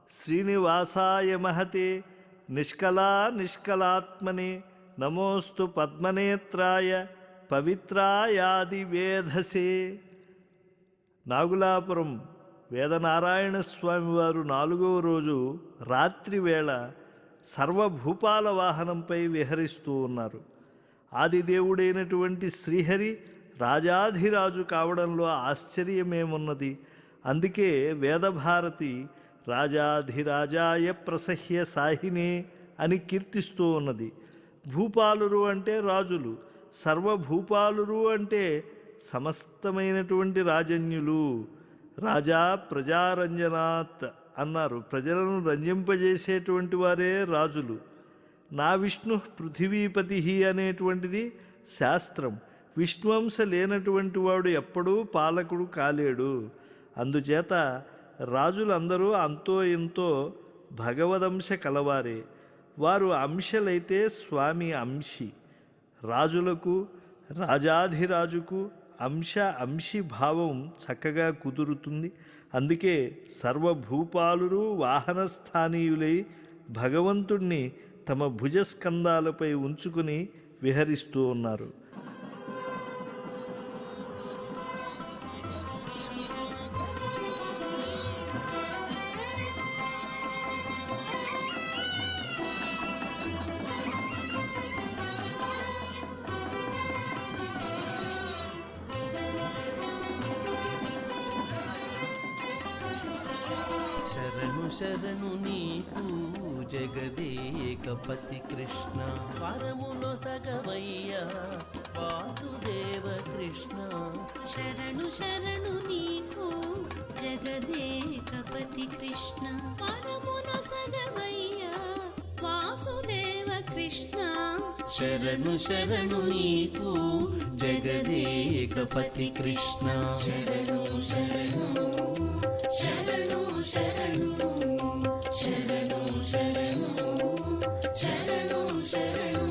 శ్రీనివాసాయ మహతే నిష్కళాత్మనే నమోస్తు పద్మనేత్రాయ పవిత్రాయాది వేధసే. నాగులాపురం వేదనారాయణ స్వామివారు 4వ రోజు రాత్రి వేళ సర్వభూపాల వాహనంపై విహరిస్తూ ఉన్నారు. ఆదిదేవుడైనటువంటి శ్రీహరి రాజాధిరాజు కావడంలో ఆశ్చర్యమేమున్నది. అందుకే వేదభారతి రాజాధిరాజాయ ప్రసహ్య సాహినే అని కీర్తిస్తూ ఉన్నది. భూపాలురు అంటే రాజులు, సర్వభూపాలురు అంటే సమస్తమైనటువంటి రాజన్యులు. రాజా ప్రజారంజనాత్ అన్నారు. ప్రజలను రంజింపజేసేటువంటి వారే రాజులు. నా విష్ణు పృథివీపతి అనేటువంటిది శాస్త్రం. విష్ణువంశ లేనటువంటి వాడు ఎప్పుడూ పాలకుడు కాలేడు. అందుచేత రాజులందరూ అంతో ఎంతో భగవదంశ కలవారే. వారు అంశలైతే స్వామి అంశి. రాజులకు రాజాధిరాజుకు అంశి భావం చక్కగా కుదురుతుంది. అందుకే సర్వభూపాలురు వాహనస్థానీయులై భగవంతుణ్ణి తమ భుజస్కంధాలపై ఉంచుకుని విహరిస్తూ ఉన్నారు. శరణు శరణు నీకు జగదేకపతి కృష్ణ, వరములో సగవయ్యా వాసుదేవ కృష్ణ. శరణు శరణు నీకు జగదేకపతి కృష్ణ, వరములో సగవయ్యా వాసుదేవ కృష్ణ. శరణు శరణు నీకు జగదేకపతి కృష్ణ. శరణు శరణు శరణు శరణు శరణు శరణు శరణు శరణు.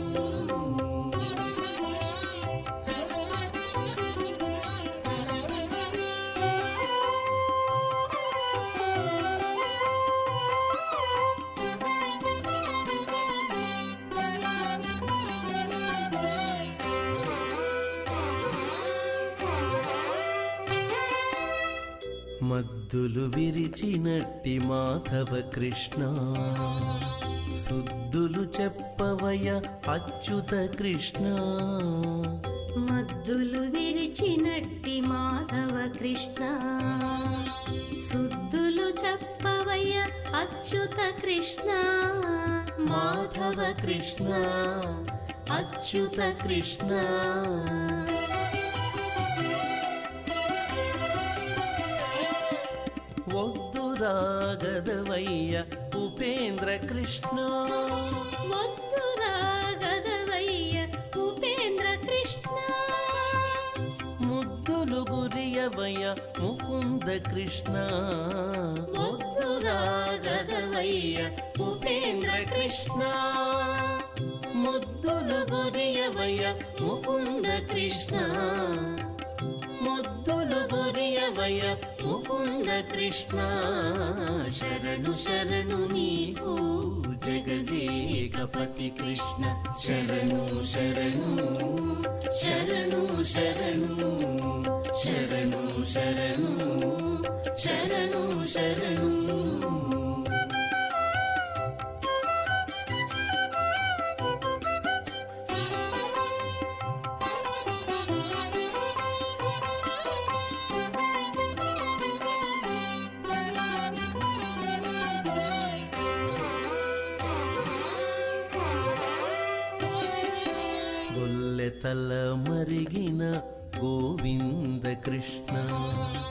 మద్దులు విరిచినట్టి మాధవ కృష్ణ, సుద్దులు చెప్పవయ అచ్యుత కృష్ణ. మద్దులు విరిచినట్టి మాధవ కృష్ణ, సుద్దులు చెప్పవయ్య అచ్యుత కృష్ణ. మాధవ కృష్ణ అచ్యుత కృష్ణ. ఒద్దురాగదవయ్య ఉపేంద్ర కృష్ణ. ఒద్దురాగదవయ్య ఉపేంద్ర కృష్ణ. ముద్దులు గురియవయ్య ముకుంద కృష్ణ. ఒద్దురాగదవయ్య ఉపేంద్ర కృష్ణ. ముద్దులు గురియవయ్య ముకుంద కృష్ణ. ముద్దులు గురియవయ్య ముకుంద కృష్ణ. శరణు శరణు నీకు జగదేకపతి కృష్ణ. శరణు శరణు శరణు శరణు శరణు శరణు శరణు శరణు. తల మరిగిన గోవింద కృష్ణ,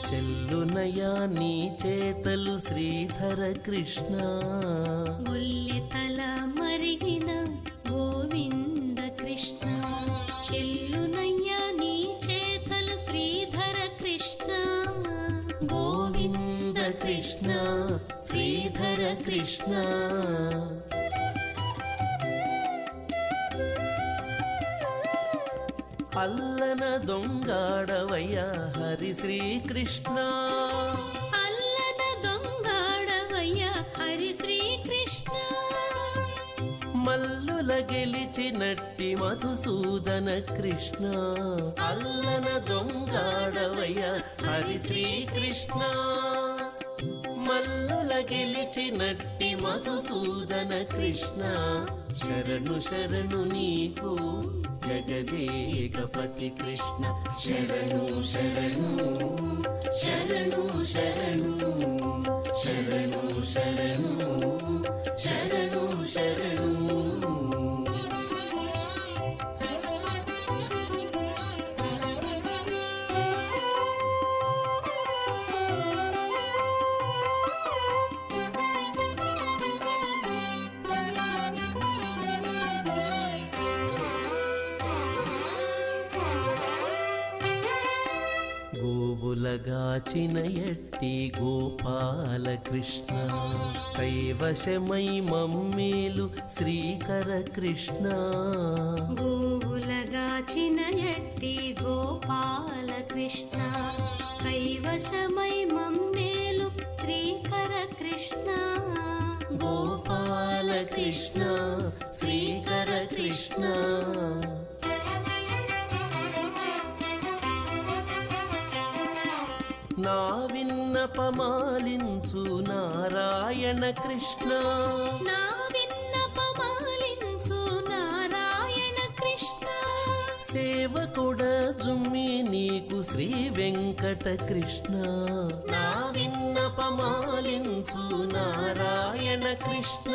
చెల్లునయా నీ చేతలు శ్రీధర కృష్ణ. తల మరిగిన గోవింద కృష్ణ, చెల్లునయ్యా నీ చేతలు శ్రీధర కృష్ణ. గోవింద కృష్ణ శ్రీధర కృష్ణ. అల్లన దొంగాడవయ్య హరి శ్రీకృష్ణ అల్లన దొంగాడవయ్య హరి శ్రీకృష్ణ మల్లుల గెలిచినట్టి మధుసూదన కృష్ణ అల్లన దొంగాడవయ్య హరి శ్రీకృష్ణ మల్లుల గెలిచినట్టి మధుసూదన కృష్ణ శరణు శరణు నీకు జగదేకపతి కృష్ణ శరణు శరణు శరణు శరణు శరణు శరణు శరణు శరణు గోవులగాచిన ఎట్టి గోపాల కృష్ణ కైవశమై మమ్మేలు శ్రీకర కృష్ణ గోవులగాచిన ఎట్టి గోపాల కృష్ణ కైవశమై మమ్మేలు శ్రీకర కృష్ణ గోపాల కృష్ణ శ్రీకర కృష్ణ నా విన్నపమాలించు నారాయణ కృష్ణ నా విన్నపమాలించు నారాయణ కృష్ణ సేవకుడ జుమ్మి నీకు శ్రీ వెంకట కృష్ణ నా విన్నపమాలించు నారాయణ కృష్ణ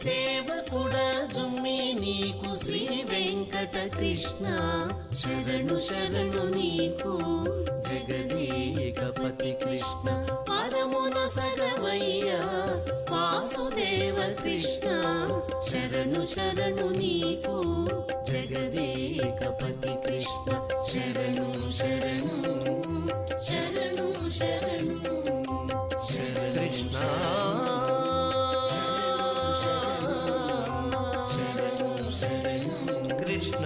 సేవకుడ జుమ్మి నీకు శ్రీ వెంకట కృష్ణ శరణు శరణు నీకు జగదేకపతి కృష్ణ పరమున సగవయ్య వాసుదేవ కృష్ణ శరణు శరణు నీకు జగదేకపతి కృష్ణ శరణు శరణు శరణు శరణు శరణు కృష్ణ కృష్ణ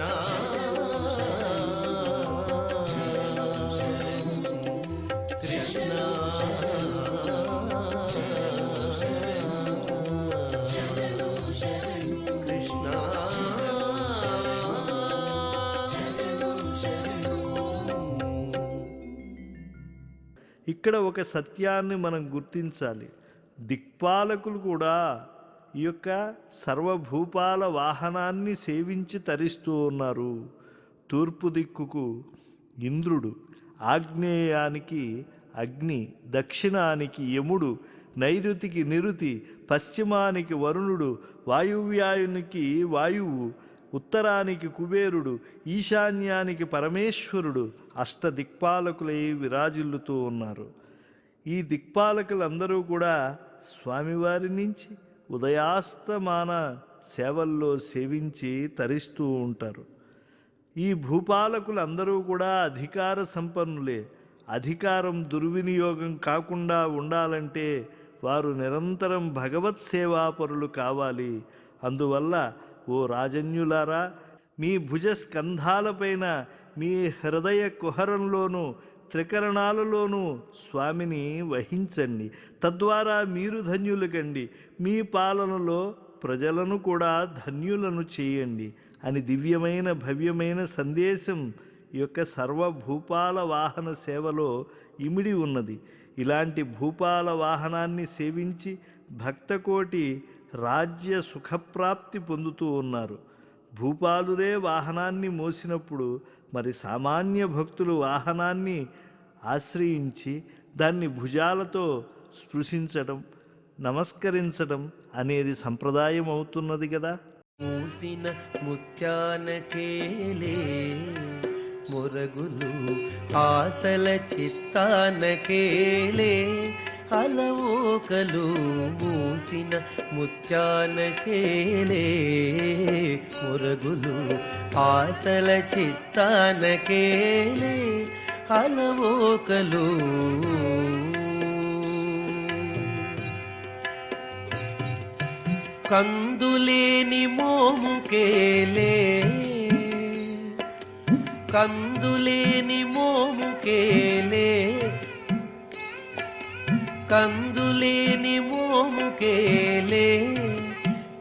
ఇక్కడ ఒక సత్యాన్ని మనం గుర్తించాలి. దిక్పాలకులు కూడా ఈ యొక్క సర్వభూపాల వాహనాన్ని సేవించి తరిస్తూ ఉన్నారు. తూర్పు దిక్కుకు ఇంద్రుడు, ఆగ్నేయానికి అగ్ని, దక్షిణానికి యముడు, నైరుతికి నిరుతి, పశ్చిమానికి వరుణుడు, వాయువ్యాయునికి వాయువు, ఉత్తరానికి కుబేరుడు, ఈశాన్యానికి పరమేశ్వరుడు అష్టదిక్పాలకులై విరాజిల్లుతూ ఉన్నారు. ఈ దిక్పాలకులందరూ కూడా స్వామివారి నుంచి ఉదయాస్తమాన సేవల్లో సేవించి తరిస్తూ ఉంటారు. ఈ భూపాలకులందరూ కూడా అధికార సంపన్నులే. అధికారం దుర్వినియోగం కాకుండా ఉండాలంటే వారు నిరంతరం భగవత్ సేవాపరులు కావాలి. అందువల్ల ఓ రాజన్యులారా, మీ భుజస్కంధాలపైన మీ హృదయ కుహరంలోనూ త్రికరణాలలోనూ స్వామిని వహించండి. తద్వారా మీరు ధన్యులు కండి, మీ పాలనలో ప్రజలను కూడా ధన్యులను చేయండి అని దివ్యమైన భవ్యమైన సందేశం ఈ యొక్క సర్వభూపాల వాహన సేవలో ఇమిడి ఉన్నది. ఇలాంటి భూపాల వాహనాన్ని సేవించి భక్తకోటి రాజ్య సుఖప్రాప్తి పొందుతూ ఉన్నారు. భూపాలురే వాహనాన్ని మోసినప్పుడు మరి సామాన్య భక్తులు వాహనాన్ని ఆశ్రయించి దాన్ని భుజాలతో స్పృశించడం, నమస్కరించడం అనేది సంప్రదాయం అవుతున్నది కదా. మూసిన ముత్యానకేలే మురగులు ఆసల చిత్తానకేలే అలవోకలు మూసిన ముత్యానకేలే మురగులు ఆసల చిత్తానకేలే అలవోకలు కందులేని మోముకేలే కందులేని మోముకేలే కందులేని మోముకేలే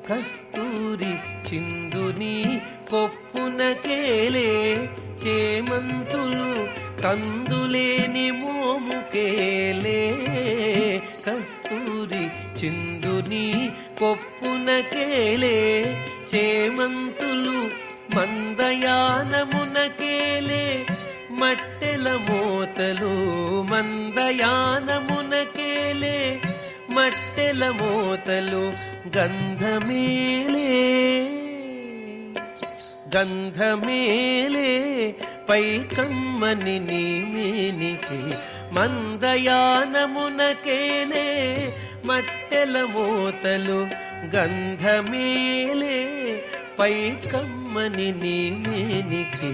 కస్తూరి చిందుని కొప్పునకేలే చేమంతులు కందులేని మోముకేలే కస్తూరి చిందుని కొప్పునకేలే చేమంతులు మందయానమునకేలే మట్టెల మోతలు మందయానమునకేలే మట్టెల మోతలు గంధమేలే గంధమేలే పై కమ్మని నీమేనికి మందయానమునకేలే మట్టెల మోతలు గంధమేలే పై కమ్మని నీమేనికి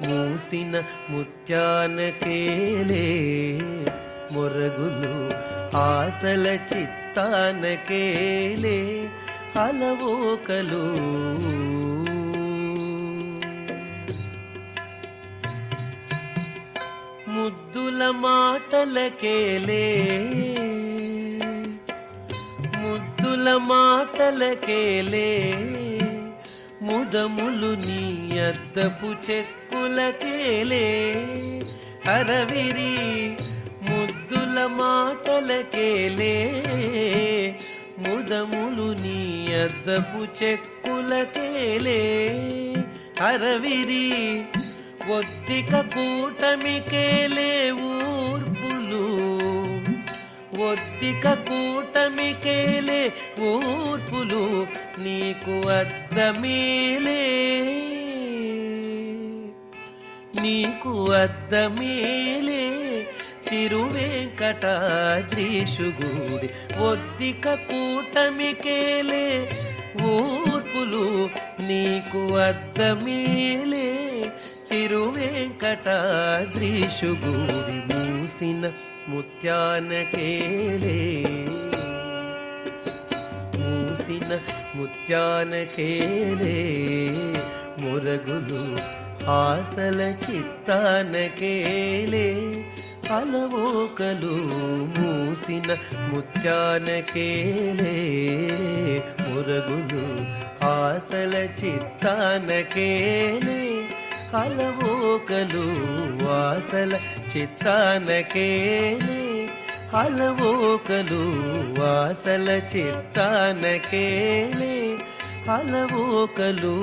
మూసిన ముత్యానకేలే మొరగులు ఆశల చిత్తానకేలే అలవోకలు ముద్దుల మాటలకేలే ముద్దుల మాటలకేలే ముదములు నీ అద్దపు చెక్కులకేలే అరవిరి ముద్దుల మాటలకేలే ముదములు నీ అద్దపు చెక్కులకేలే అరవిరి ఒత్తిక కూటమికేలే ఊర్పులు ఒత్తిక కూటమికేలే ఊర్పులు నీకు అద్దమేలే నీకు అద్దమేలే తిరువేంకటాద్రీషుగూడి ఒత్తిక కూటమికేలే ఊర్పులు నీకు అద్దమేలే తిరువేంకటాద్రీషుగూడి మూసిన ముత్యానకేలే మూసిన ముత్యానకేలే మురగులు ఆశల చిత్తానకేలే అలవోకలు మూసిన ముత్యానకేలే మురగులు ఆశల చిత్తానకేలే అలవోకలు ఆశల చిత్తానకేలే అలవోకలు ఆశల చిత్తానకేలే అలవోకలు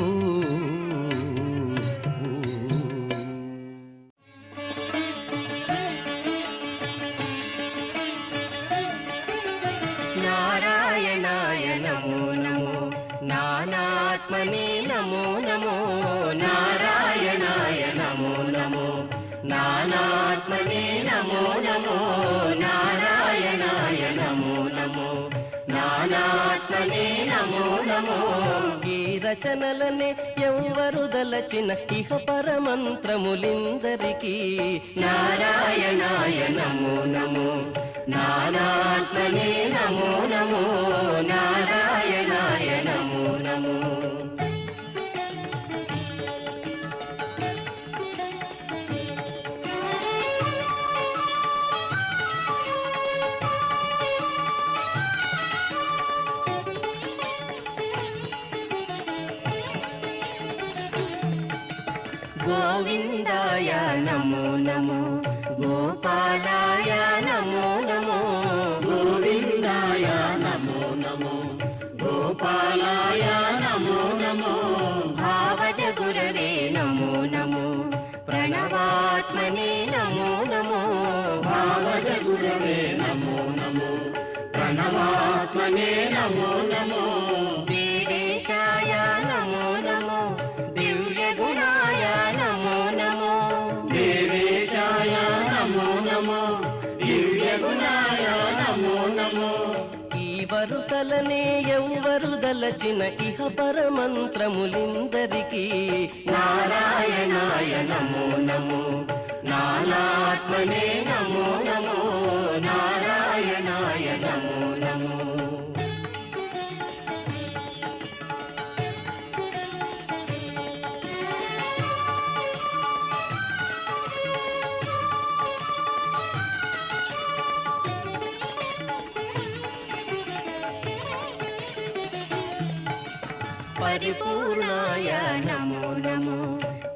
నారాయణాయ నమో నమో నానాత్మనే నమో నమో నారాయణాయ నమో నమో నానాత్మనే నమో నమో నారాయణాయ నమో నమో నానాత్మనే నమో నమో ఈ రచనలనే ఎవ్వరు దలచిన ఇహ పరమంత్రములిందరికీ నారాయణాయ నమో నమో నానాత్మనే నమో నమో నారాయణాయ నమో నమో గోవిందాయ నమో నమో గోపాలాయ నమో నమో గోవిందాయ నమో నమో గోపాలాయ నమో నమో భావజ గురవే నమో నమో ప్రణవాత్మనే నమో నమో భావజ గురవే నమో నమో ప్రణవాత్మనే నమో నమో దేవేశాయ నమో నమో దివ్య గుణాయ నమో నమో దేవేశాయ నమో నమో దివ్య గుణాయ నమో నమో ఈ వరుసలనే ఎవ్వరు దలచిన ఇహ పరమంత్రములిందరికీ నారాయణాయ నమో నమో నానాత్మనే నమో నమో నారాయణాయ నమో నమో పరిపూర్ణాయ నమో నమో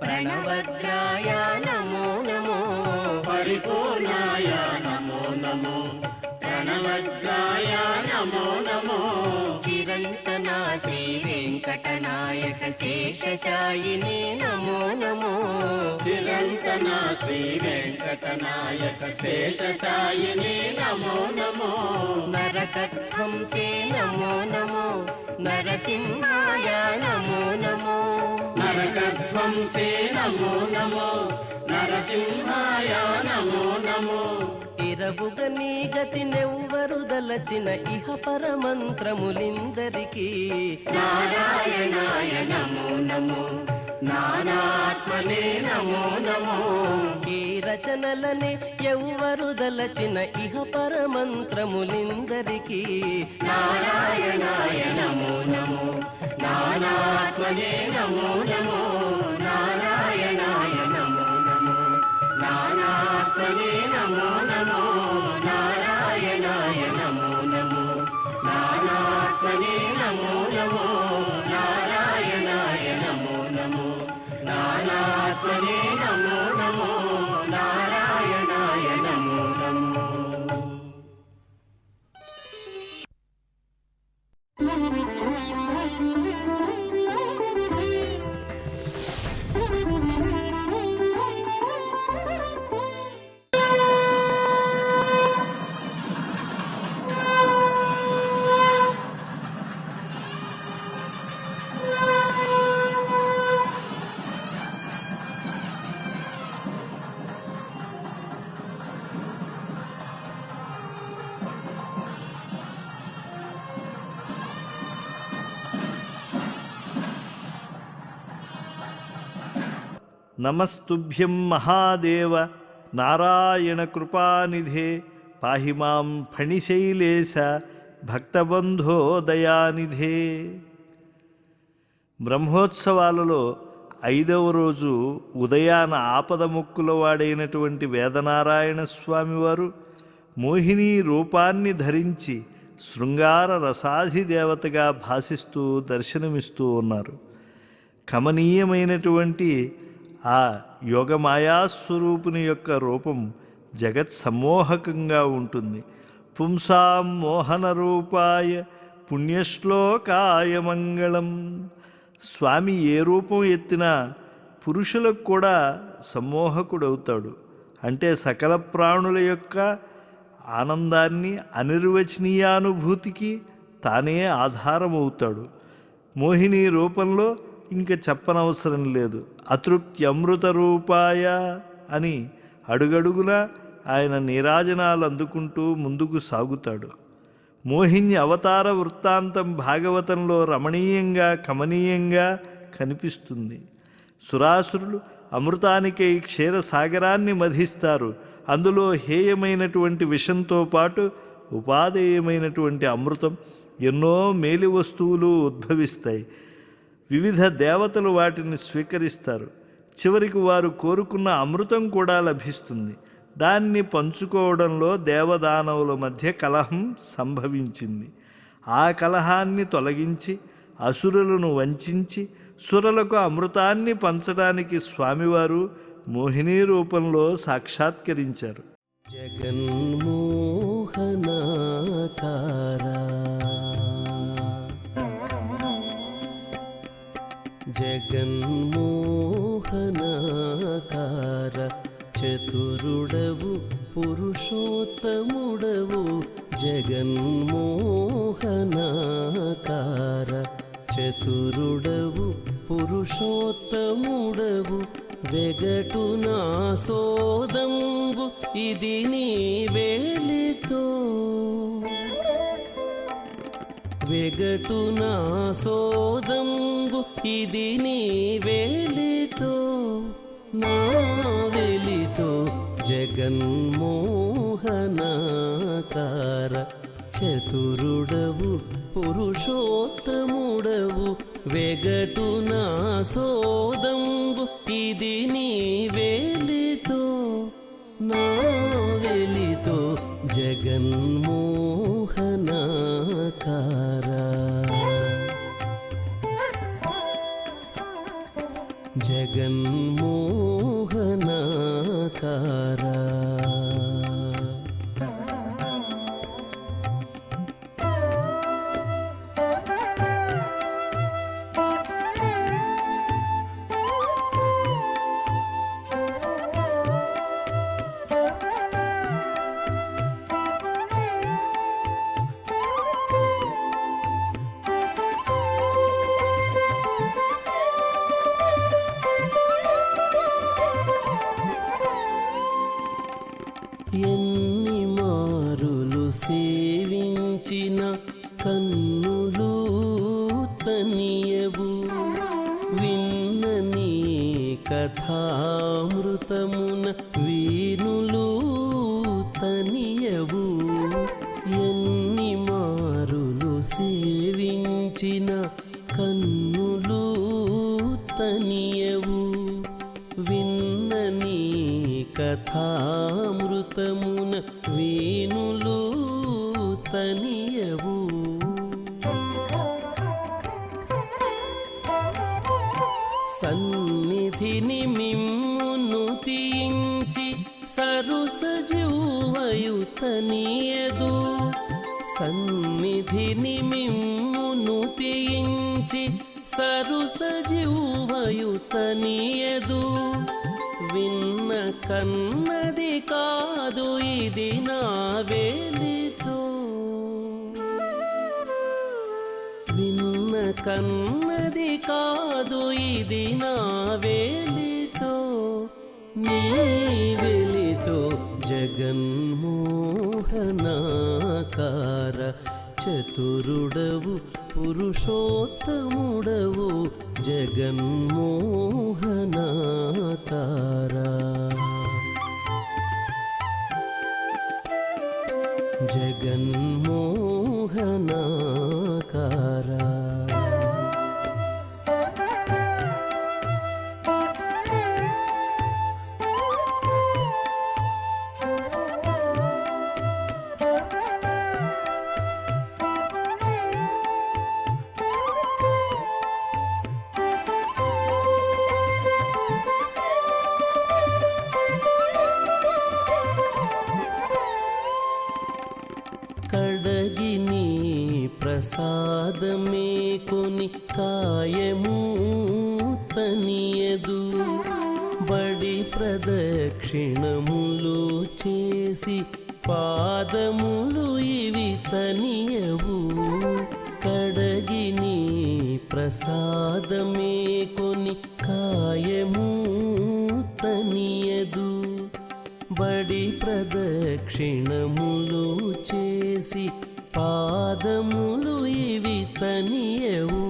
ప్రణవద్రాయ నమో నమో పరిపూర్ణాయ నమో నమో ప్రణవద్రాయ నమో నమో చిరంతనా శ్రీ వెంకటనాయక శేషశాయిని నమో నమో చిరంతనా శ్రీ వెంకటనాయక శేషశాయిని నమో నమో నరకధ్వంసే నమో నమో నరసింహాయ నమో నమో నరకధ్వంసే నమో నమో నరసింహాయ నమో నమో ఇరవుగ నీ గతి నెవ్వరు దలచిన ఇహ పరమంత్రములిందరికీ నారాయణాయ నమో నమో నానాత్మనే నమో నమో ఈ రచనలనే ఎవ్వరు దలచిన ఇహ పరమంత్రములిందరికీ నారాయణాయ నమో నమో నానాత్మనే నమో నమో నారాయణాయ నమో నమో నానాత్మనే నమో నమో నారాయణాయ నమో నమో నానాత్మనే నమో నమో నారాయణాయ నమో నమో నానాత్మనే నమో నమో నారాయణాయ నమో నమో నమస్తుభ్యం మహాదేవ నారాయణ కృపానిధే పాహి మాం ఫణిశైలేశ భక్తబంధో దయానిధే. బ్రహ్మోత్సవాలలో 5వ రోజు ఉదయాన ఆపద మొక్కుల వాడైనటువంటి వేదనారాయణ స్వామివారు మోహిని రూపాన్ని ధరించి శృంగార రసాధిదేవతగా భాసిస్తూ దర్శనమిస్తూ ఉన్నారు. కమనీయమైనటువంటి ఆ యోగమాయాస్వరూపుని యొక్క రూపం జగత్ సమ్మోహకంగా ఉంటుంది. పుంసాం మోహన రూపాయ పుణ్యశ్లోకాయ మంగళం. స్వామి ఏ రూపం ఎత్తినా పురుషులకు కూడా సమ్మోహకుడవుతాడు. అంటే సకల ప్రాణుల యొక్క ఆనందాన్ని అనిర్వచనీయానుభూతికి తానే ఆధారమవుతాడు. మోహిని రూపంలో ఇంక చెప్పనవసరం లేదు. అతృప్త్యమృత రూపాయ అని అడుగడుగునా ఆయన నీరాజనాలు అందుకుంటూ ముందుకు సాగుతాడు. మోహిని అవతార వృత్తాంతం భాగవతంలో రమణీయంగా కమనీయంగా కనిపిస్తుంది. సురాసురులు అమృతానికై క్షీరసాగరాన్ని మధిస్తారు. అందులో హేయమైనటువంటి విషంతో పాటు ఉపాదేయమైనటువంటి అమృతం, ఎన్నో మేలి వస్తువులు ఉద్భవిస్తాయి. వివిధ దేవతలు వాటిని స్వీకరిస్తారు. చివరికి వారు కోరుకున్న అమృతం కూడా లభిస్తుంది. దాన్ని పంచుకోవడంలో దేవదానవుల మధ్య కలహం సంభవించింది. ఆ కలహాన్ని తొలగించి అసురులను వంచించి సురలకు అమృతాన్ని పంచడానికి స్వామివారు మోహిని రూపంలో సాక్షాత్కరించారు. జగన్మోహనాకారా జగన్మోహనాకార చతురుడవు పురుషోత్తముడవు. జగన్మోహనాకార చతురుడవు పురుషోత్తముడవు. వెగటు నా సోదంబు ఇది నీ వేలితో, వెగటు నా సోదంబు ఇది నీ వేలితో, నా వెలితో. జగన్మోహనాకార చతురుడవు పురుషోత్తముడవు. వెగటు నా సోదంబు ఇది నీ వేలితో, నా వెలితో. జగన్మోహనాకార జగన్మోహనాకారా. ఎన్ని మారులు సేవించిన కన్నులు తనియవు, విన్న నీ కథామృతమున వీణులు తనియవు. ఎన్ని మారులు సేవించిన కన్నులు తనియవు, విన్న నీ కథామృతమున వీణులు తనియవు. సన్నిధిని మిమ్మును తీయించి సరుసజీవయు తనియదు, సన్నిధిని మిమ్మును తీయించి సరుసజీవయు తనియదు. విన్న కన్నది కాదు ఇది నా వేలితో, విన్న కన్నది కాదు ఇది నా వేలితో, నీ వెలితో జగన్మోహనాకార. చతురుడవు పురుషోత్తముడవు జగన్మోహనాకారా. జగన్మోహనాకారా. కడగి నీ ప్రసాదమే కొని కాయము తనియదు, బడి ప్రదక్షిణములు చేసి పాదములు ఇవి తనియవు. కడగి నీ ప్రసాదమే కొని కాయము తనియదు, బడి ప్రదక్షిణములు చేసి పాదములు ఇవి తనియవు.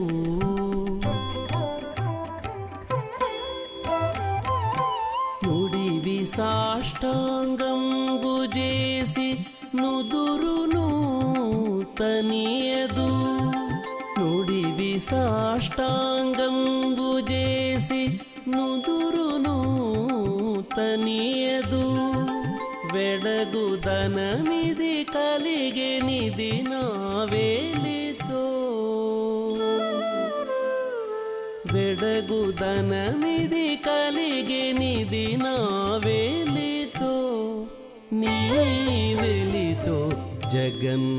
నుడివి సాష్టాంగంబు చేసి నుదురును తనియదు, నుడివి సాష్టాంగంబు చేసి నుదురును తనియదు. వెడగుదనమిది కలిగెనిది నా వేలితో, వెడగుదనమిది కలిగెనిది నా వేలితో, నీ వెలితో జగన్మోహనాకార.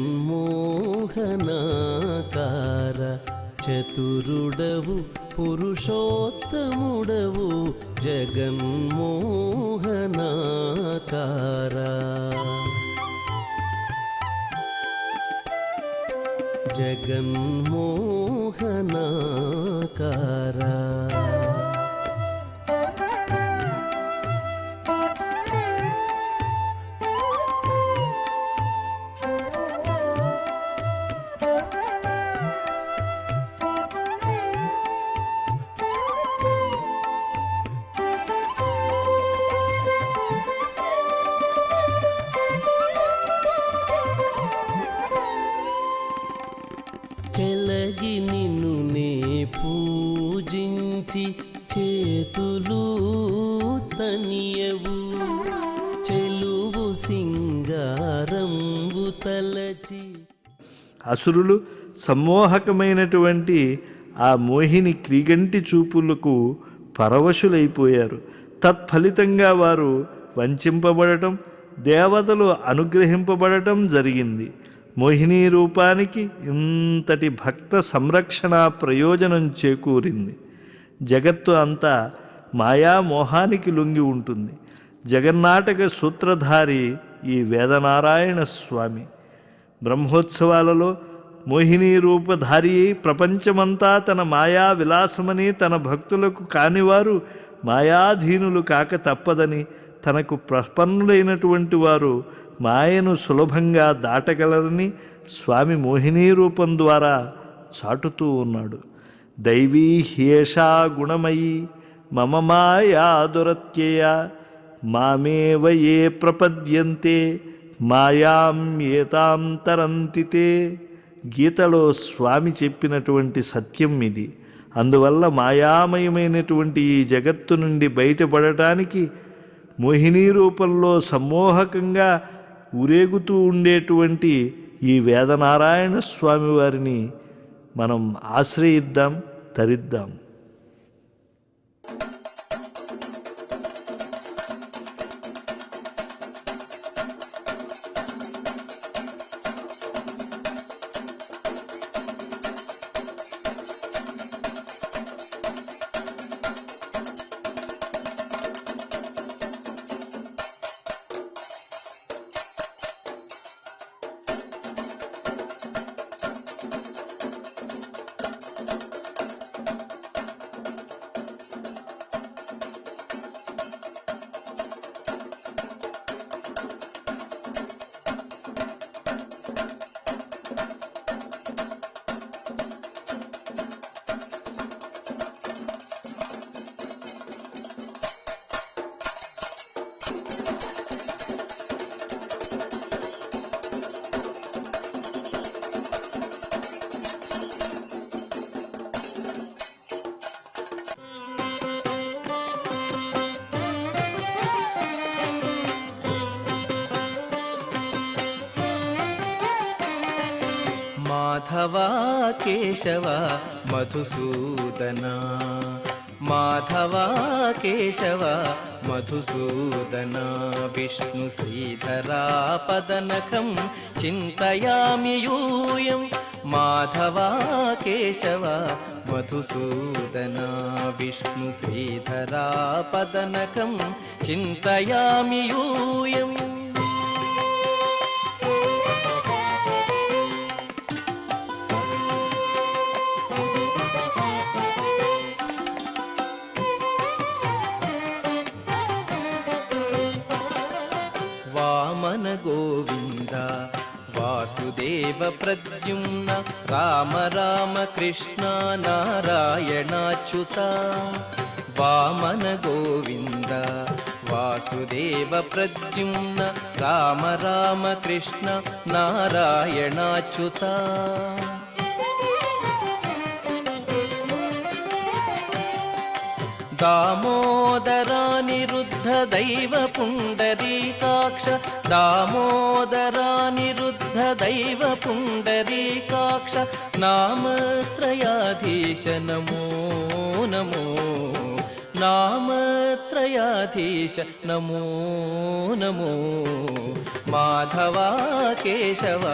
చతురుడవు పురుషోత్తముడవు జగన్మోహనాకారా. జగన్మోహనాకారా. చెలగి నిన్ను నే పూజించి చేతులు తనియవు, చెలువు సింగారంబు తలచి. అసురులు సమ్మోహకమైనటువంటి ఆ మోహిని క్రీగంటి చూపులకు పరవశులైపోయారు. తత్ఫలితంగా వారు వంచింపబడటం, దేవతలు అనుగ్రహింపబడటం జరిగింది. మోహిని రూపానికి ఇంతటి భక్త సంరక్షణ ప్రయోజనం చేకూరింది. జగత్తు అంతా మాయామోహానికి లొంగి ఉంటుంది. జగన్నాటక సూత్రధారి ఈ వేదనారాయణ స్వామి. బ్రహ్మోత్సవాలలో మోహిని రూపధారి ప్రపంచమంతా తన మాయా విలాసమని, తన భక్తులకు కానివారు మాయాధీనులు కాక తప్పదని, తనకు ప్రపన్నులైనటువంటి వారు మాయను సులభంగా దాటగలరని స్వామి మోహిని రూపం ద్వారా చాటుతూ ఉన్నాడు. దైవీ హ్యేషా గుణమయీ మమ మాయా దురత్యయ మామేవ ఏ ప్రపద్యంతే మాయాం ఏతాం తరంతి తే. గీతలో స్వామి చెప్పినటువంటి సత్యం ఇది. అందువల్ల మాయామయమైనటువంటి ఈ జగత్తు నుండి బయటపడటానికి మోహిని రూపంలో సమ్మోహకంగా ఊరేగుతూ ఉండేటువంటి ఈ వేదనారాయణ స్వామి వారిని మనం ఆశ్రయిద్దాం, తరిద్దాం. మాధవ కేశవ మధుసూదన, మాధవ కేశవ మధుసూదన, విష్ణు శ్రీధరా పదనఖం చింతయామి యూయం. మాధవ కేశవ మధుసూదన, విష్ణు శ్రీధరా పదనఖం చింతయామి యూయం. వామన గోవింద వాసుదేవ ప్రద్యుమ్న, రామ రామ కృష్ణ నారాయణాచ్యుత. వామన గోవింద వాసుదేవ ప్రద్యుమ్న, రామ రామ కృష్ణ నారాయణాచ్యుత. దామోదరానిరుద్ధ దైవ పుండరీకాక్ష, దామోదరానిరుద్ధ దైవ పుండరీకాక్ష, నామత్రయాధీశ నమో నమో, నామత్రయాధీశ నమో నమో. మాధవ కేశవ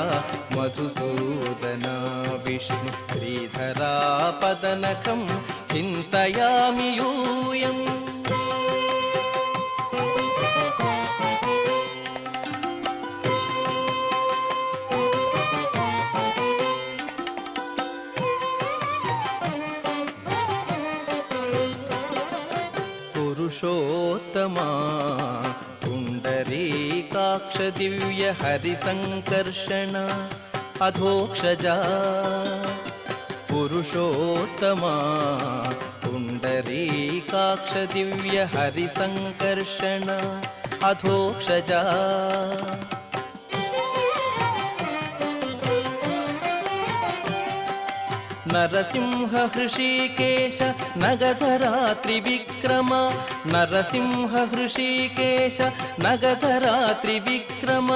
మధుసూదన, విష్ణు శ్రీధరా పదనఖం చింతయామి యూయం. పురుషోత్తమా పుండరీకాక్ష దివ్య హరిసంకర్షణ అధోక్షజా. పురుషోత్తమా పుండరీకాక్ష దివ్య హరిసంకర్షణ అధోక్షజా. నరసింహ హృషీకేశ నగధరా త్రివిక్రమ నరసింహ హృషీకేశ నగధరా త్రివిక్రమ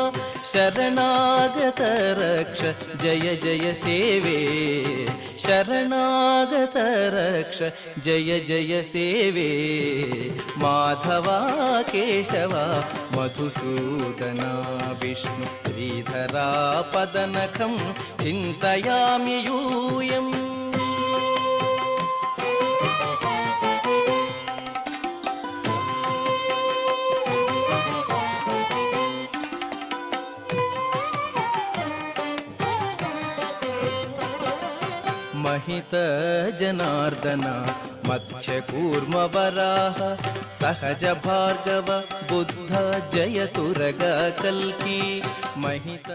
శరణాగత రక్ష జయ జయ సేవే శరణాగత రక్ష జయ జయ సేవే మాధవా కేశవ మధుసూదనా విష్ణు శ్రీధరా పదనఖం చింతయామి యూయం. महित जनार्दन मध्य कूर्म वराह सहज भार्गव बुद्ध जय तुरग कल्की महित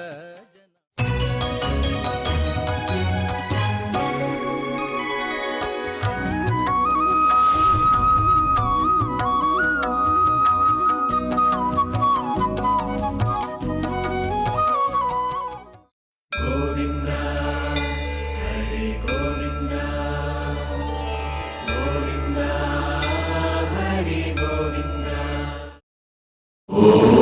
Oh